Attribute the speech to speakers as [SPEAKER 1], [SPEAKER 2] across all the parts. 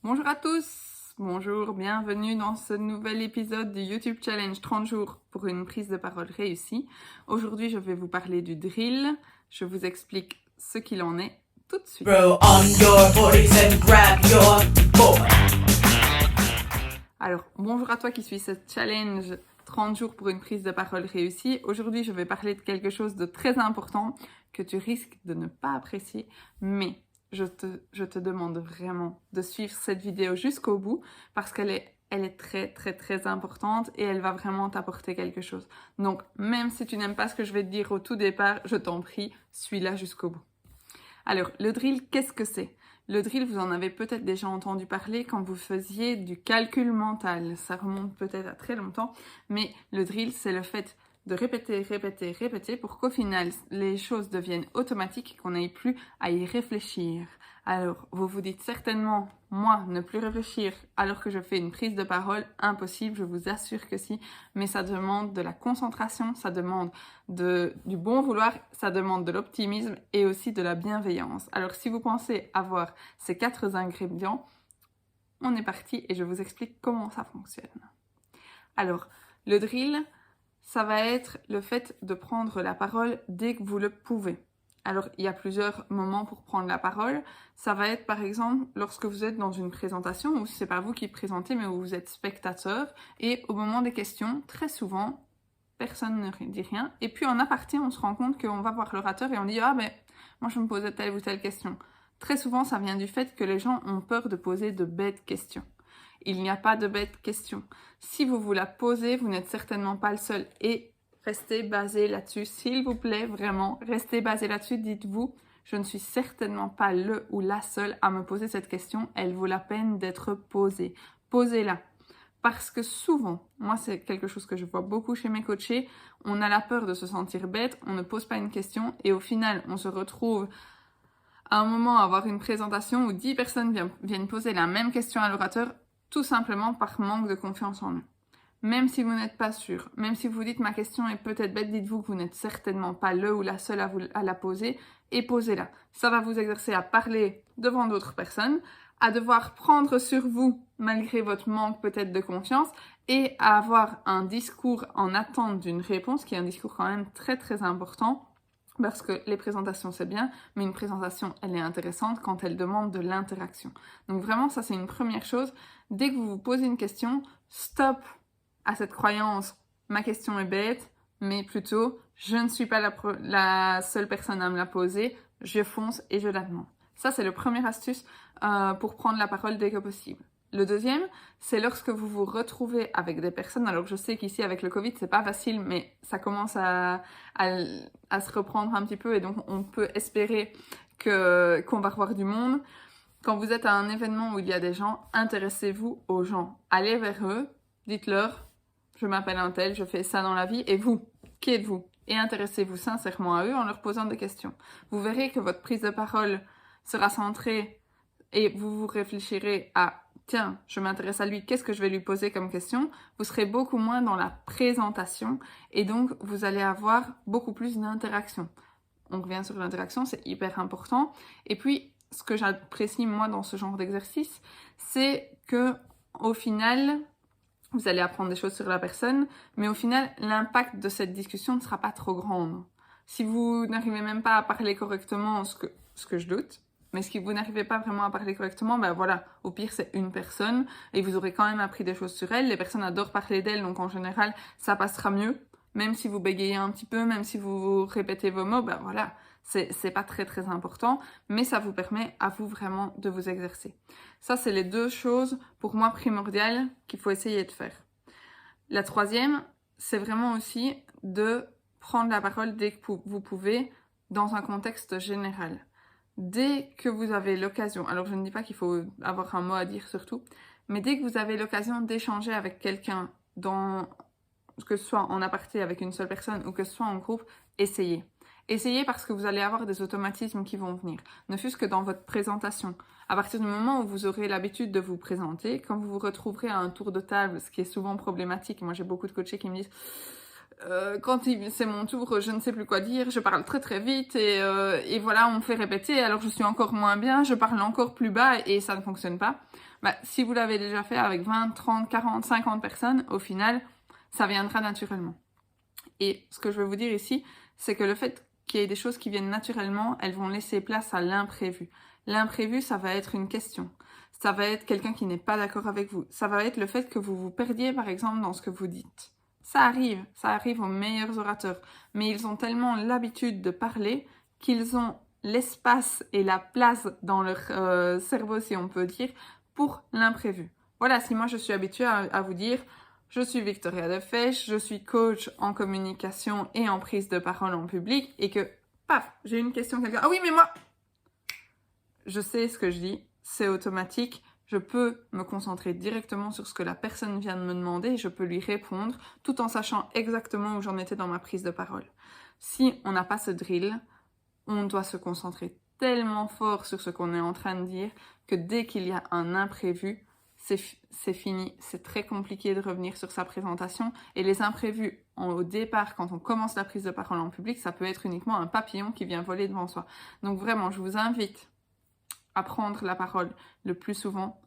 [SPEAKER 1] Bonjour à tous, bonjour, bienvenue dans ce nouvel épisode du YouTube Challenge 30 jours pour une prise de parole réussie. Aujourd'hui, je vais vous parler du drill. Je vous explique ce qu'il en est tout de suite. Alors, bonjour à toi qui suis ce challenge 30 jours pour une prise de parole réussie. Aujourd'hui, je vais parler de quelque chose de très important que tu risques de ne pas apprécier, mais je te demande vraiment de suivre cette vidéo jusqu'au bout parce qu'elle est très importante et elle va vraiment t'apporter quelque chose. Donc, même si tu n'aimes pas ce que je vais te dire au tout départ, je t'en prie, suis-la jusqu'au bout. Alors, le drill, qu'est-ce que c'est ? Le drill, vous en avez peut-être déjà entendu parler quand vous faisiez du calcul mental. Ça remonte peut-être à très longtemps, mais le drill, c'est le fait de répéter pour qu'au final, les choses deviennent automatiques et qu'on n'aille plus à y réfléchir. Alors, vous vous dites certainement, moi, ne plus réfléchir alors que je fais une prise de parole, impossible, je vous assure que si, mais ça demande de la concentration, ça demande du bon vouloir, ça demande de l'optimisme et aussi de la bienveillance. Alors, si vous pensez avoir ces 4 ingrédients, on est parti et je vous explique comment ça fonctionne. Alors, le drill, ça va être le fait de prendre la parole dès que vous le pouvez. Alors, il y a plusieurs moments pour prendre la parole. Ça va être, par exemple, lorsque vous êtes dans une présentation où c'est pas vous qui présentez, mais où vous êtes spectateur. Et au moment des questions, très souvent, personne ne dit rien. Et puis, en aparté, on se rend compte qu'on va voir l'orateur et on dit « Ah, mais moi, je me posais telle ou telle question. » Très souvent, ça vient du fait que les gens ont peur de poser de bêtes questions. Il n'y a pas de bête question. Si vous vous la posez, vous n'êtes certainement pas le seul. Et restez basé là-dessus. S'il vous plaît, vraiment, restez basé là-dessus. Dites-vous, je ne suis certainement pas le ou la seule à me poser cette question. Elle vaut la peine d'être posée. Posez-la. Parce que souvent, moi c'est quelque chose que je vois beaucoup chez mes coachés, on a la peur de se sentir bête, on ne pose pas une question et au final, on se retrouve à un moment à avoir une présentation où 10 personnes viennent poser la même question à l'orateur, tout simplement par manque de confiance en eux. Même si vous n'êtes pas sûr, même si vous dites ma question est peut-être bête, dites-vous que vous n'êtes certainement pas le ou la seule à la poser et posez-la. Ça va vous exercer à parler devant d'autres personnes, à devoir prendre sur vous malgré votre manque peut-être de confiance et à avoir un discours en attente d'une réponse qui est un discours quand même très important. Parce que les présentations, c'est bien, mais une présentation, elle est intéressante quand elle demande de l'interaction. Donc vraiment, ça, c'est une première chose. Dès que vous vous posez une question, stop à cette croyance « ma question est bête », mais plutôt « je ne suis pas la seule personne à me la poser, je fonce et je la demande ». Ça, c'est le premier astuce pour prendre la parole dès que possible. Le deuxième, c'est lorsque vous vous retrouvez avec des personnes, alors je sais qu'ici avec le Covid c'est pas facile, mais ça commence à se reprendre un petit peu et donc on peut espérer qu'on va revoir du monde. Quand vous êtes à un événement où il y a des gens, intéressez-vous aux gens. Allez vers eux, dites-leur, je m'appelle un tel, je fais ça dans la vie, et vous, qui êtes-vous ? Et intéressez-vous sincèrement à eux en leur posant des questions. Vous verrez que votre prise de parole sera centrée et vous vous réfléchirez à tiens, je m'intéresse à lui, qu'est-ce que je vais lui poser comme question ? Vous serez beaucoup moins dans la présentation et donc vous allez avoir beaucoup plus d'interaction. On revient sur l'interaction, c'est hyper important. Et puis, ce que j'apprécie moi dans ce genre d'exercice, c'est que au final, vous allez apprendre des choses sur la personne, mais au final, l'impact de cette discussion ne sera pas trop grand. Si vous n'arrivez même pas à parler correctement, ce que je doute, mais si vous n'arrivez pas vraiment à parler correctement, ben voilà, au pire c'est une personne et vous aurez quand même appris des choses sur elle. Les personnes adorent parler d'elles, donc en général ça passera mieux. Même si vous bégayez un petit peu, même si vous répétez vos mots, ben voilà, c'est pas très important, mais ça vous permet à vous vraiment de vous exercer. Ça, c'est les 2 choses pour moi primordiales qu'il faut essayer de faire. La troisième, c'est vraiment aussi de prendre la parole dès que vous pouvez dans un contexte général. Dès que vous avez l'occasion, alors je ne dis pas qu'il faut avoir un mot à dire surtout, mais dès que vous avez l'occasion d'échanger avec quelqu'un, que ce soit en aparté avec une seule personne ou que ce soit en groupe, essayez. Essayez parce que vous allez avoir des automatismes qui vont venir, ne fût-ce que dans votre présentation. À partir du moment où vous aurez l'habitude de vous présenter, quand vous vous retrouverez à un tour de table, ce qui est souvent problématique, moi j'ai beaucoup de coachés qui me disent quand c'est mon tour, je ne sais plus quoi dire, je parle très très vite et voilà, on me fait répéter, alors je suis encore moins bien, je parle encore plus bas et ça ne fonctionne pas. Bah, si vous l'avez déjà fait avec 20, 30, 40, 50 personnes, au final, ça viendra naturellement. Et ce que je veux vous dire ici, c'est que le fait qu'il y ait des choses qui viennent naturellement, elles vont laisser place à l'imprévu. L'imprévu, ça va être une question. Ça va être quelqu'un qui n'est pas d'accord avec vous. Ça va être le fait que vous vous perdiez, par exemple, dans ce que vous dites. Ça arrive aux meilleurs orateurs. Mais ils ont tellement l'habitude de parler qu'ils ont l'espace et la place dans leur cerveau, si on peut dire, pour l'imprévu. Voilà, si moi je suis habituée à vous dire, je suis Victoria Defesch, je suis coach en communication et en prise de parole en public, et que, paf, j'ai une question, quelqu'un, ah oui, mais moi, je sais ce que je dis, c'est automatique, je peux me concentrer directement sur ce que la personne vient de me demander et je peux lui répondre tout en sachant exactement où j'en étais dans ma prise de parole. Si on n'a pas ce drill, on doit se concentrer tellement fort sur ce qu'on est en train de dire que dès qu'il y a un imprévu, c'est fini. C'est très compliqué de revenir sur sa présentation. Et les imprévus, au départ, quand on commence la prise de parole en public, ça peut être uniquement un papillon qui vient voler devant soi. Donc vraiment, je vous invite à prendre la parole le plus souvent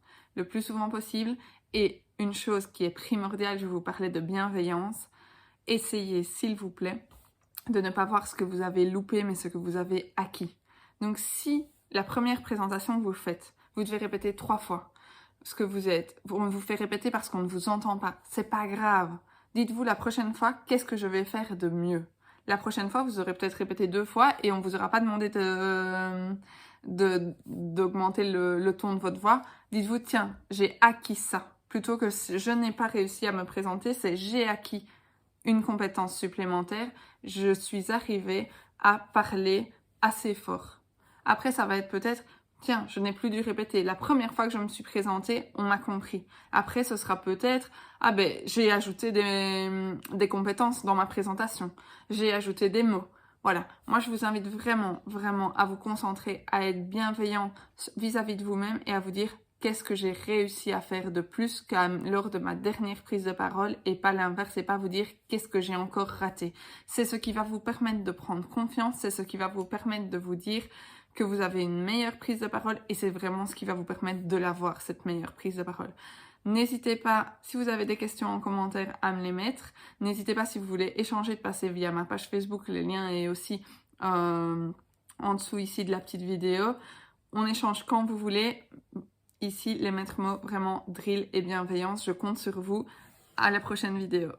[SPEAKER 1] possible. Et une chose qui est primordiale, je vous parlais de bienveillance. Essayez, s'il vous plaît, de ne pas voir ce que vous avez loupé, mais ce que vous avez acquis. Donc si la première présentation que vous faites, vous devez répéter 3 fois ce que vous êtes, on vous fait répéter parce qu'on ne vous entend pas, c'est pas grave. Dites-vous la prochaine fois, qu'est-ce que je vais faire de mieux? La prochaine fois, vous aurez peut-être répété 2 fois et on vous aura pas demandé d'augmenter le ton de votre voix. Dites-vous, tiens, j'ai acquis ça. Plutôt que je n'ai pas réussi à me présenter, c'est j'ai acquis une compétence supplémentaire, je suis arrivée à parler assez fort. Après, ça va être peut-être, tiens, je n'ai plus dû répéter. La première fois que je me suis présentée, on m'a compris. Après, ce sera peut-être, ah ben, j'ai ajouté des compétences dans ma présentation. J'ai ajouté des mots. Voilà. Moi, je vous invite vraiment, vraiment à vous concentrer, à être bienveillant vis-à-vis de vous-même et à vous dire, qu'est-ce que j'ai réussi à faire de plus qu'à lors de ma dernière prise de parole et pas l'inverse et pas vous dire qu'est-ce que j'ai encore raté. C'est ce qui va vous permettre de prendre confiance, c'est ce qui va vous permettre de vous dire que vous avez une meilleure prise de parole et c'est vraiment ce qui va vous permettre de l'avoir, cette meilleure prise de parole. N'hésitez pas, si vous avez des questions en commentaire, à me les mettre. N'hésitez pas si vous voulez échanger, de passer via ma page Facebook, le lien est aussi en dessous ici de la petite vidéo. On échange quand vous voulez. Ici, les maîtres mots, vraiment drill et bienveillance. Je compte sur vous. À la prochaine vidéo.